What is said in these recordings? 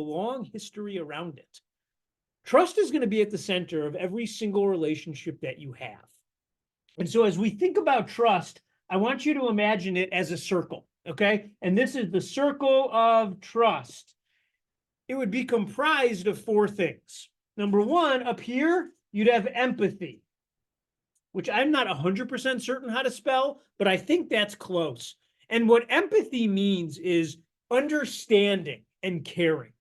long history around it. Trust is going to be at the center of every single relationship that you have. And so as we think about trust, I want you to imagine it as a circle, okay? And this is the circle of trust. It would be comprised of four things. Number one, up here, you'd have empathy, which I'm not 100% certain how to spell, but I think that's close. And what empathy means is understanding and caring.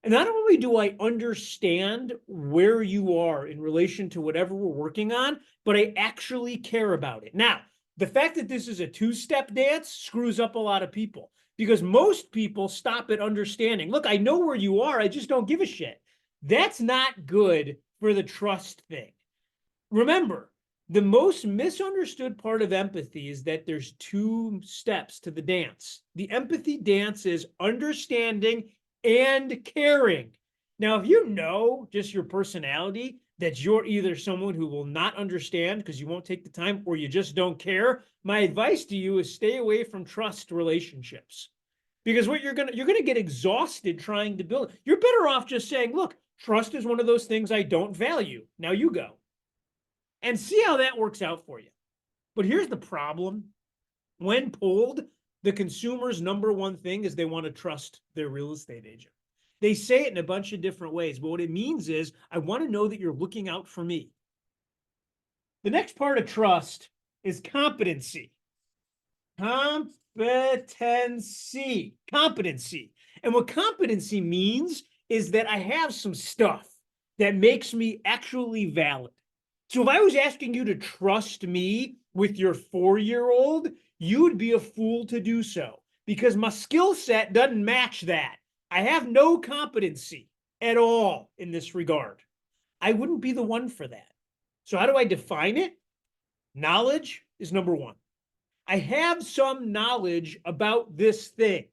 And not only do I understand where you are in relation to whatever we're working on, but I actually care about it. Now, the fact that this is a two-step dance screws up a lot of people because most people stop at understanding. Look, I know where you are. I just don't give a shit. That's not good for the trust thing. Remember, the most misunderstood part of empathy is that there's two steps to the dance. The empathy dance is understanding and caring. Now, if you know just your personality, that you're either someone who will not understand because you won't take the time or you just don't care, my advice to you is stay away from trust relationships. Because what you're gonna get exhausted trying to build. You're better off just saying, look, trust is one of those things I don't value. Now you go. And see how that works out for you. But here's the problem. When polled, the consumer's number one thing is they want to trust their real estate agent. They say it in a bunch of different ways, but what it means is I want to know that you're looking out for me. The next part of trust is competency. Competency. And what competency means is that I have some stuff that makes me actually valid. So if I was asking you to trust me with your 4-year-old, you would be a fool to do so because my skill set doesn't match that. I have no competency at all in this regard. I wouldn't be the one for that. So how do I define it? Knowledge is number one. I have some knowledge about this thing.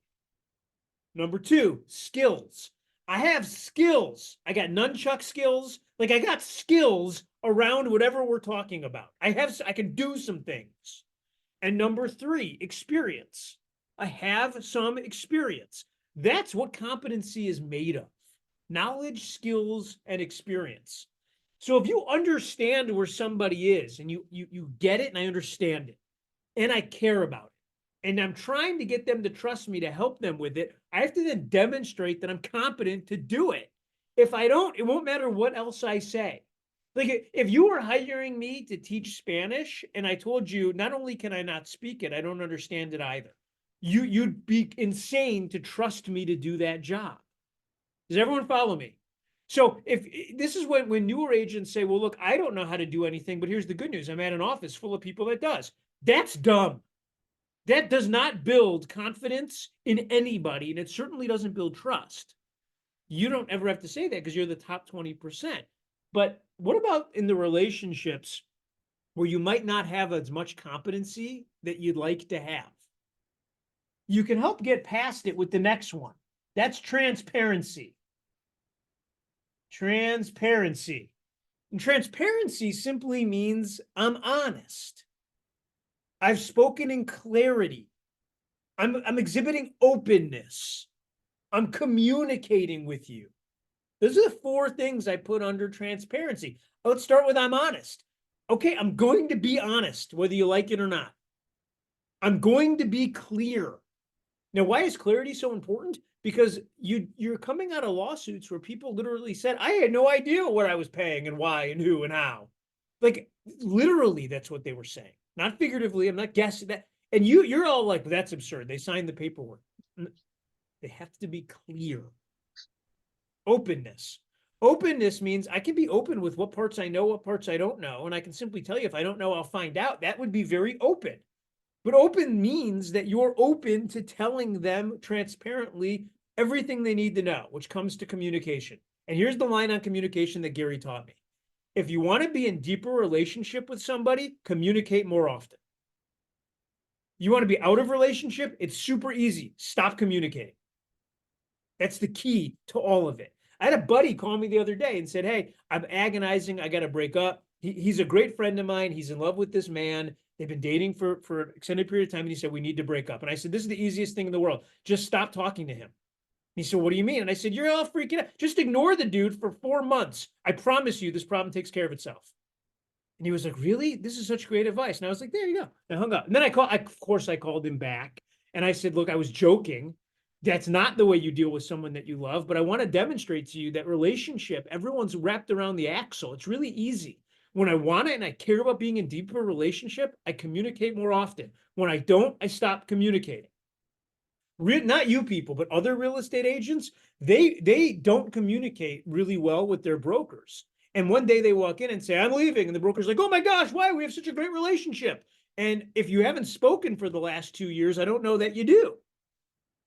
Number two, skills. I have skills. I got nunchuck skills. Like I got skills around whatever we're talking about. I can do some things. And number three, experience. I have some experience. That's what competency is made of. Knowledge, skills, and experience. So if you understand where somebody is and you get it and I understand it and I care about it and I'm trying to get them to trust me to help them with it, I have to then demonstrate that I'm competent to do it. If I don't, it won't matter what else I say. Like if you were hiring me to teach Spanish and I told you, not only can I not speak it, I don't understand it either. You'd be insane to trust me to do that job. Does everyone follow me? So if this is when newer agents say, well, look, I don't know how to do anything, but here's the good news. I'm at an office full of people that does. That's dumb. That does not build confidence in anybody, and it certainly doesn't build trust. You don't ever have to say that because you're the top 20%. But what about in the relationships where you might not have as much competency that you'd like to have? You can help get past it with the next one. That's transparency. Transparency. And transparency simply means I'm honest. I've spoken in clarity. I'm exhibiting openness. I'm communicating with you. Those are the four things I put under transparency. Let's start with I'm honest. Okay, I'm going to be honest, whether you like it or not. I'm going to be clear. Now, why is clarity so important? Because you're coming out of lawsuits where people literally said, I had no idea what I was paying and why and who and how. Like, literally, that's what they were saying. Not figuratively. I'm not guessing that. And you're all like, that's absurd. They signed the paperwork. They have to be clear. Openness. Openness means I can be open with what parts I know, what parts I don't know. And I can simply tell you, if I don't know, I'll find out. That would be very open. But open means that you're open to telling them transparently everything they need to know, which comes to communication. And here's the line on communication that Gary taught me. If you want to be in deeper relationship with somebody, communicate more often. You want to be out of relationship? It's super easy. Stop communicating. That's the key to all of it. I had a buddy call me the other day and said, hey, I'm agonizing. I got to break up. He's a great friend of mine. He's in love with this man. They've been dating for an extended period of time. And he said, we need to break up. And I said, this is the easiest thing in the world. Just stop talking to him. He said, what do you mean? And I said, you're all freaking out. Just ignore the dude for 4 months. I promise you this problem takes care of itself. And he was like, really? This is such great advice. And I was like, there you go. I hung up. And then of course, I called him back. And I said, look, I was joking. That's not the way you deal with someone that you love. But I want to demonstrate to you that relationship, everyone's wrapped around the axle. It's really easy. When I want it and I care about being in deeper relationship, I communicate more often. When I don't, I stop communicating. Not you people, but other real estate agents, they don't communicate really well with their brokers. And one day they walk in and say, I'm leaving. And the broker's like, oh my gosh, why? We have such a great relationship. And if you haven't spoken for the last 2 years, I don't know that you do.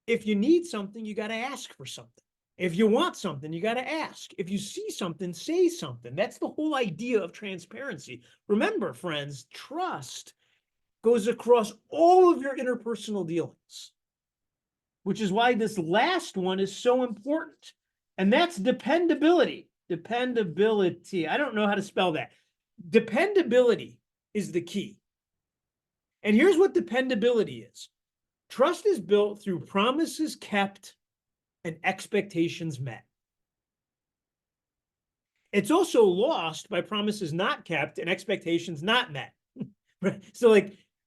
If you need something, you got to ask for something. If you want something, you got to ask. If you see something, say something. That's the whole idea of transparency. Remember, friends, trust goes across all of your interpersonal dealings, which is why this last one is so important. And that's dependability. Dependability. I don't know how to spell that. Dependability is the key. And here's what dependability is. Trust is built through promises kept and expectations met. It's also lost by promises not kept and expectations not met. So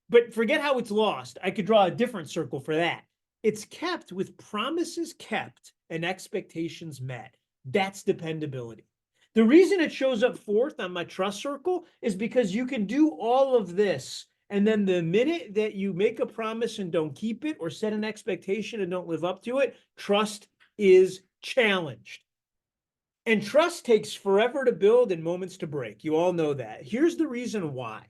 but forget how it's lost. I could draw a different circle for that. It's kept with promises kept and expectations met. That's dependability. The reason it shows up fourth on my trust circle is because you can do all of this. And then the minute that you make a promise and don't keep it, or set an expectation and don't live up to it, trust is challenged. And trust takes forever to build and moments to break. You all know that. Here's the reason why.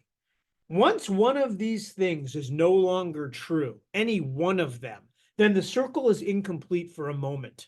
Once one of these things is no longer true, any one of them, then the circle is incomplete for a moment.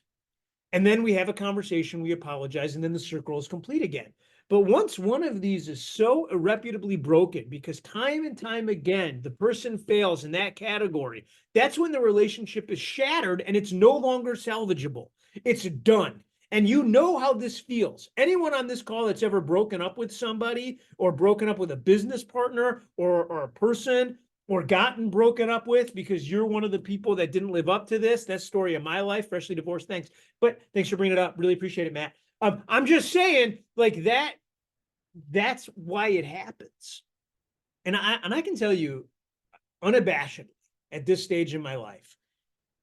And then we have a conversation, we apologize, and then the circle is complete again. But once one of these is so irreputably broken, because time and time again, the person fails in that category, that's when the relationship is shattered and it's no longer salvageable. It's done. And you know how this feels. Anyone on this call that's ever broken up with somebody, or broken up with a business partner, or a person, or gotten broken up with because you're one of the people that didn't live up to this. That's the story of my life, freshly divorced. Thanks. But thanks for bringing it up. Really appreciate it, Matt. I'm just saying, like, that's why it happens. And I can tell you unabashedly at this stage in my life,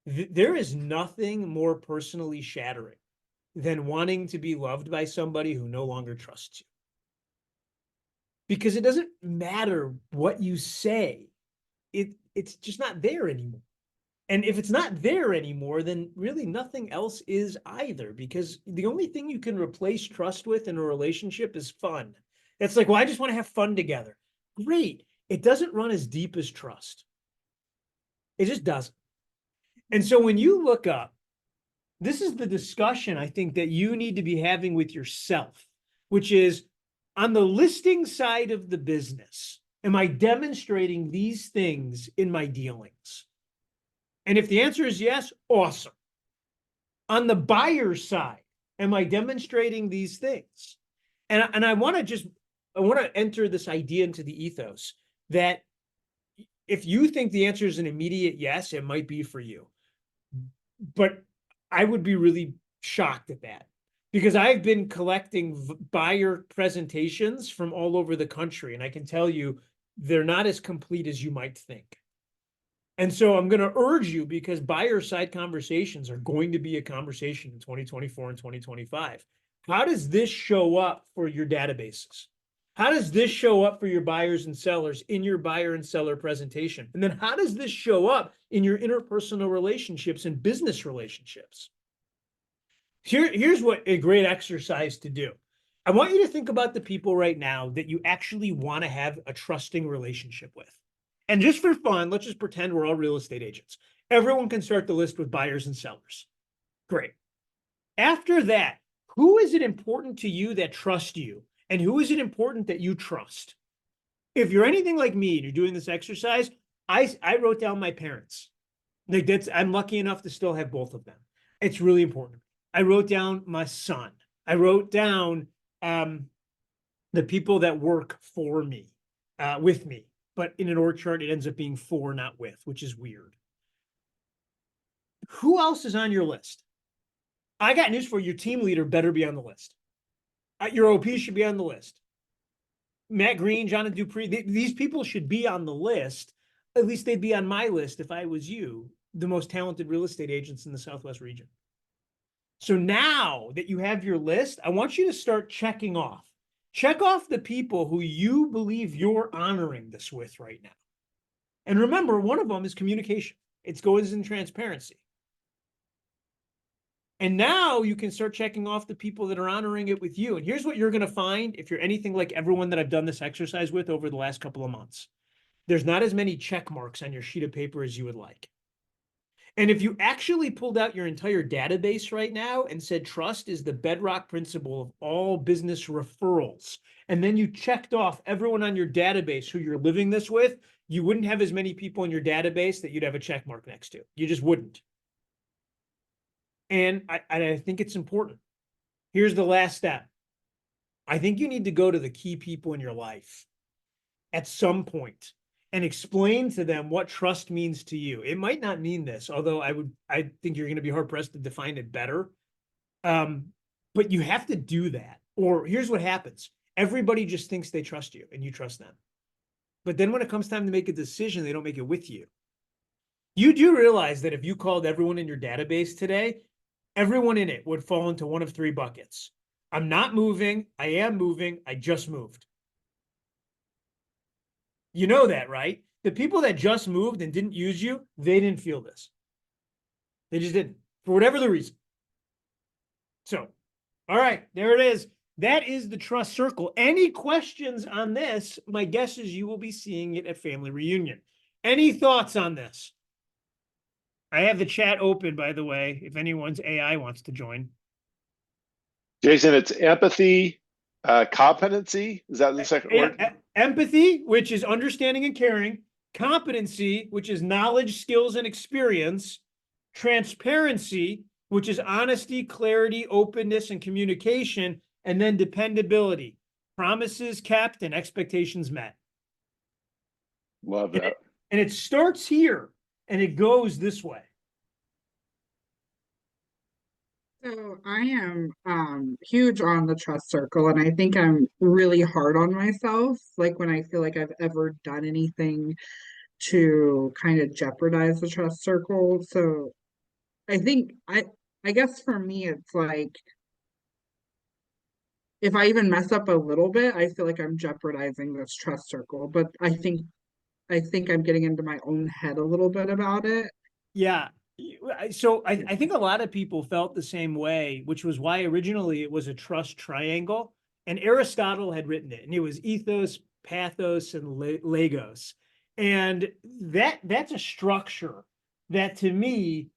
there is nothing more personally shattering than wanting to be loved by somebody who no longer trusts you. Because it doesn't matter what you say. It's just not there anymore. And if it's not there anymore, then really nothing else is either, because the only thing you can replace trust with in a relationship is fun. It's like, well, I just want to have fun together. Great. It doesn't run as deep as trust. It just doesn't. And so when you look up, this is the discussion I think that you need to be having with yourself, which is, on the listing side of the business, am I demonstrating these things in my dealings? And if the answer is yes, awesome. On the buyer side, am I demonstrating these things? And I want to enter this idea into the ethos that if you think the answer is an immediate yes, it might be for you. But I would be really shocked at that, because I've been collecting buyer presentations from all over the country, and I can tell you they're not as complete as you might think. And so I'm going to urge you, because buyer side conversations are going to be a conversation in 2024 and 2025. How does this show up for your databases? How does this show up for your buyers and sellers in your buyer and seller presentation? And then how does this show up in your interpersonal relationships and business relationships? Here's what a great exercise to do. I want you to think about the people right now that you actually want to have a trusting relationship with. And just for fun, let's just pretend we're all real estate agents. Everyone can start the list with buyers and sellers. Great. After that, who is it important to you that trust you? And who is it important that you trust? If you're anything like me and you're doing this exercise, I wrote down my parents. Like, I'm lucky enough to still have both of them. It's really important. I wrote down my son. I wrote down the people that work for me, with me. But in an org chart, it ends up being for, not with, which is weird. Who else is on your list? I got news for you. Your team leader better be on the list. Your OP should be on the list. Matt Green, John and Dupree, these people should be on the list. At least they'd be on my list if I was you, the most talented real estate agents in the Southwest region. So now that you have your list, I want you to start checking off. Check off the people who you believe you're honoring this with right now. And remember, one of them is communication. It goes in transparency. And now you can start checking off the people that are honoring it with you. And here's what you're going to find if you're anything like everyone that I've done this exercise with over the last couple of months. There's not as many check marks on your sheet of paper as you would like. And if you actually pulled out your entire database right now and said trust is the bedrock principle of all business referrals, and then you checked off everyone on your database who you're living this with, you wouldn't have as many people in your database that you'd have a check mark next to. You just wouldn't. And I think it's important. Here's the last step. I think you need to go to the key people in your life at some point and explain to them what trust means to you. It might not mean this, although I think you're going to be hard pressed to define it better. But you have to do that. Or here's what happens. Everybody just thinks they trust you and you trust them. But then when it comes time to make a decision, they don't make it with you. You do realize that if you called everyone in your database today, everyone in it would fall into one of three buckets. I'm not moving. I am moving. I just moved. You know that, right? The people that just moved and didn't use you, they didn't feel this. They just didn't, for whatever the reason. So, all right, there it is. That is the trust circle. Any questions on this? My guess is you will be seeing it at family reunion. Any thoughts on this? I have the chat open, by the way, if anyone's AI wants to join. Jason, it's empathy, competency. Is that the second word? Empathy, which is understanding and caring. Competency, which is knowledge, skills, and experience. Transparency, which is honesty, clarity, openness, and communication. And then dependability, promises kept and expectations met. Love that. And it starts here and it goes this way. So I am huge on the trust circle, and I think I'm really hard on myself, like when I feel like I've ever done anything to kind of jeopardize the trust circle. So I think I guess for me it's like if I even mess up a little bit, I feel like I'm jeopardizing this trust circle. But I think I'm getting into my own head a little bit about it. Yeah. So I think a lot of people felt the same way, which was why originally it was a trust triangle. And Aristotle had written it, and it was ethos, pathos, and logos. And that's a structure that to me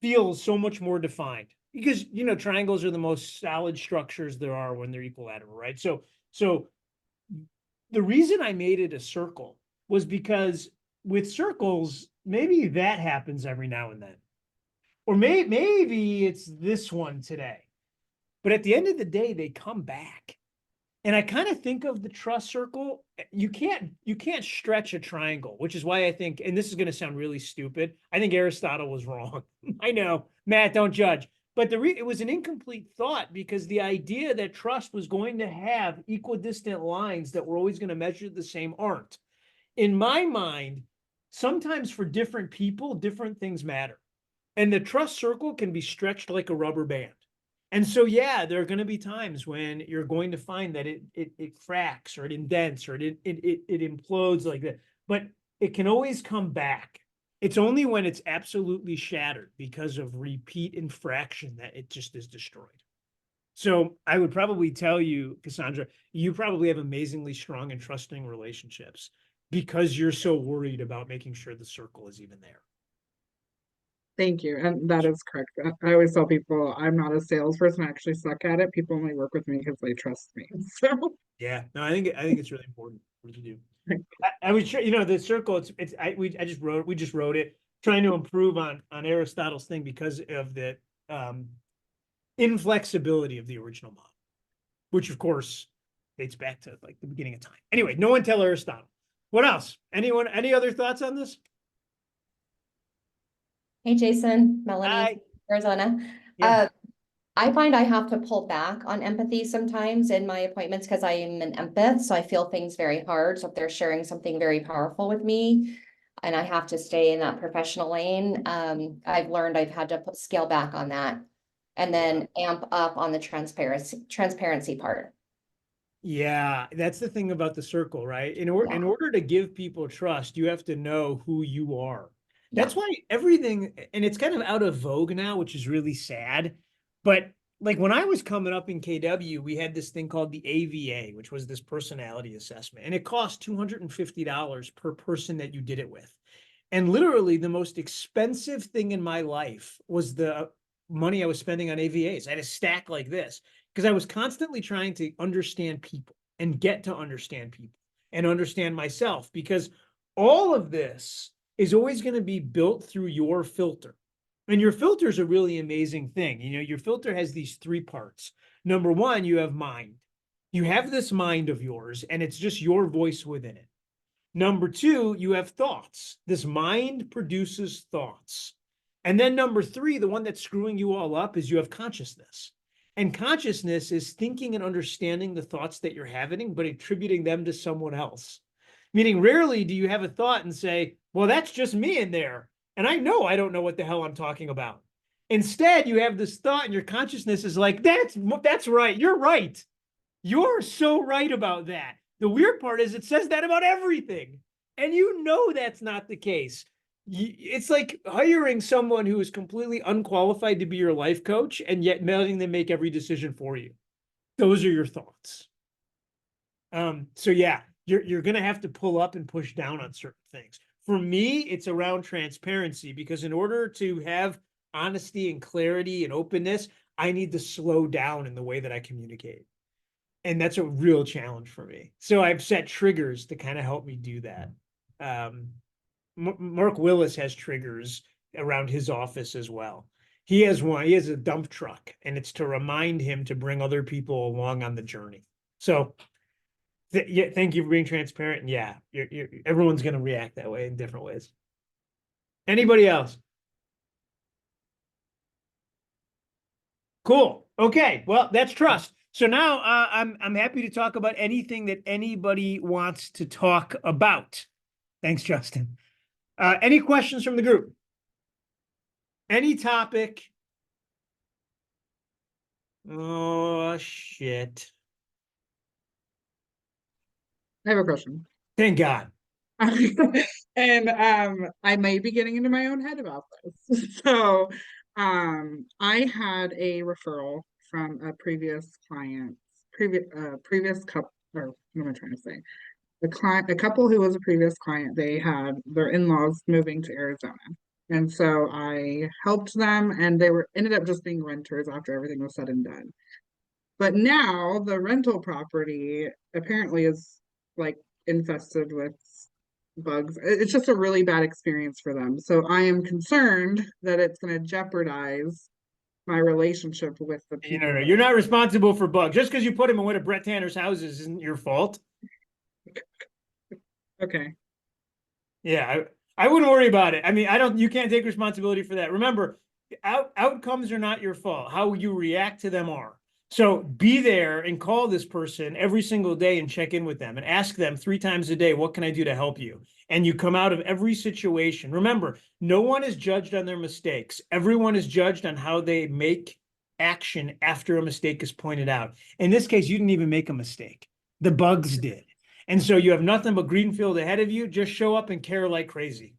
feels so much more defined because, you know, triangles are the most solid structures there are when they're equilateral, right? So the reason I made it a circle was because with circles, maybe that happens every now and then. Or maybe it's this one today. But at the end of the day, they come back. And I kind of think of the trust circle. You can't stretch a triangle, which is why I think, and this is going to sound really stupid, I think Aristotle was wrong. I know, Matt, don't judge. But it was an incomplete thought because the idea that trust was going to have equidistant lines that were always going to measure the same aren't. In my mind, sometimes for different people, different things matter. And the trust circle can be stretched like a rubber band. And so, yeah, there are going to be times when you're going to find that it cracks or it indents or it implodes like that. But it can always come back. It's only when it's absolutely shattered because of repeat infraction that it just is destroyed. So I would probably tell you, Cassandra, you probably have amazingly strong and trusting relationships because you're so worried about making sure the circle is even there. Thank you. And that is correct. I always tell people I'm not a salesperson. I actually suck at it. People only work with me because they trust me. So yeah, no, I think it's really important to do. I was sure, you know, the circle. We just wrote it, trying to improve on Aristotle's thing because of the inflexibility of the original model, which of course dates back to like the beginning of time. Anyway, no one tell Aristotle. What else? Anyone? Any other thoughts on this? Hey, Jason, Melanie, Hi. Arizona. Yeah. I find I have to pull back on empathy sometimes in my appointments because I am an empath, so I feel things very hard. So if they're sharing something very powerful with me and I have to stay in that professional lane, I've learned I've had to scale back on that and then amp up on the transparency part. Yeah, that's the thing about the circle, right? In order to give people trust, you have to know who you are. That's why everything, and it's kind of out of vogue now, which is really sad. But like when I was coming up in KW, we had this thing called the AVA, which was this personality assessment, and it cost $250 per person that you did it with. And literally the most expensive thing in my life was the money I was spending on AVAs. I had a stack like this because I was constantly trying to understand people and get to understand people and understand myself, because all of this is always going to be built through your filter. And your filter is a really amazing thing. You know, your filter has these three parts. Number one, you have mind. You have this mind of yours, and it's just your voice within it. Number two, you have thoughts. This mind produces thoughts. And then number three, the one that's screwing you all up, is you have consciousness. And consciousness is thinking and understanding the thoughts that you're having, but attributing them to someone else. Meaning, rarely do you have a thought and say, well, that's just me in there. And I know I don't know what the hell I'm talking about. Instead, you have this thought and your consciousness is like, that's right. You're right. You're so right about that. The weird part is it says that about everything. And you know that's not the case. It's like hiring someone who is completely unqualified to be your life coach and yet letting them make every decision for you. Those are your thoughts. So yeah, you're going to have to pull up and push down on certain things. For me, it's around transparency, because in order to have honesty and clarity and openness, I need to slow down in the way that I communicate. And that's a real challenge for me. So I've set triggers to kind of help me do that. Mark Willis has triggers around his office as well. He has one, he has a dump truck, and it's to remind him to bring other people along on the journey. So yeah, thank you for being transparent. And yeah, everyone's going to react that way in different ways. Anybody else? Cool. Okay. Well, that's trust. So now I'm happy to talk about anything that anybody wants to talk about. Thanks, Justin. Any questions from the group? Any topic? Oh, shit. I have a question. Thank God. And I might be getting into my own head about this. So I had a referral from a previous client, previous couple, or what am I trying to say? A couple who was a previous client, they had their in-laws moving to Arizona. And so I helped them, and they ended up just being renters after everything was said and done. But now the rental property apparently is like infested with bugs. It's just a really bad experience for them. So I am concerned that it's going to jeopardize my relationship with the people. No, you're not responsible for bugs. Just because you put them in one of Brett Tanner's houses isn't your fault. Okay. Yeah, I wouldn't worry about it. I mean, you can't take responsibility for that. Remember, outcomes are not your fault. How you react to them are. So be there and call this person every single day and check in with them and ask them 3 times a day, what can I do to help you? And you come out of every situation. Remember, no one is judged on their mistakes. Everyone is judged on how they make action after a mistake is pointed out. In this case, you didn't even make a mistake. The bugs did. And so you have nothing but greenfield ahead of you. Just show up and care like crazy.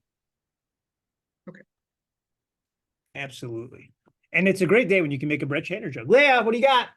Okay. Absolutely. And it's a great day when you can make a Brett Chandler joke. Leah, what do you got?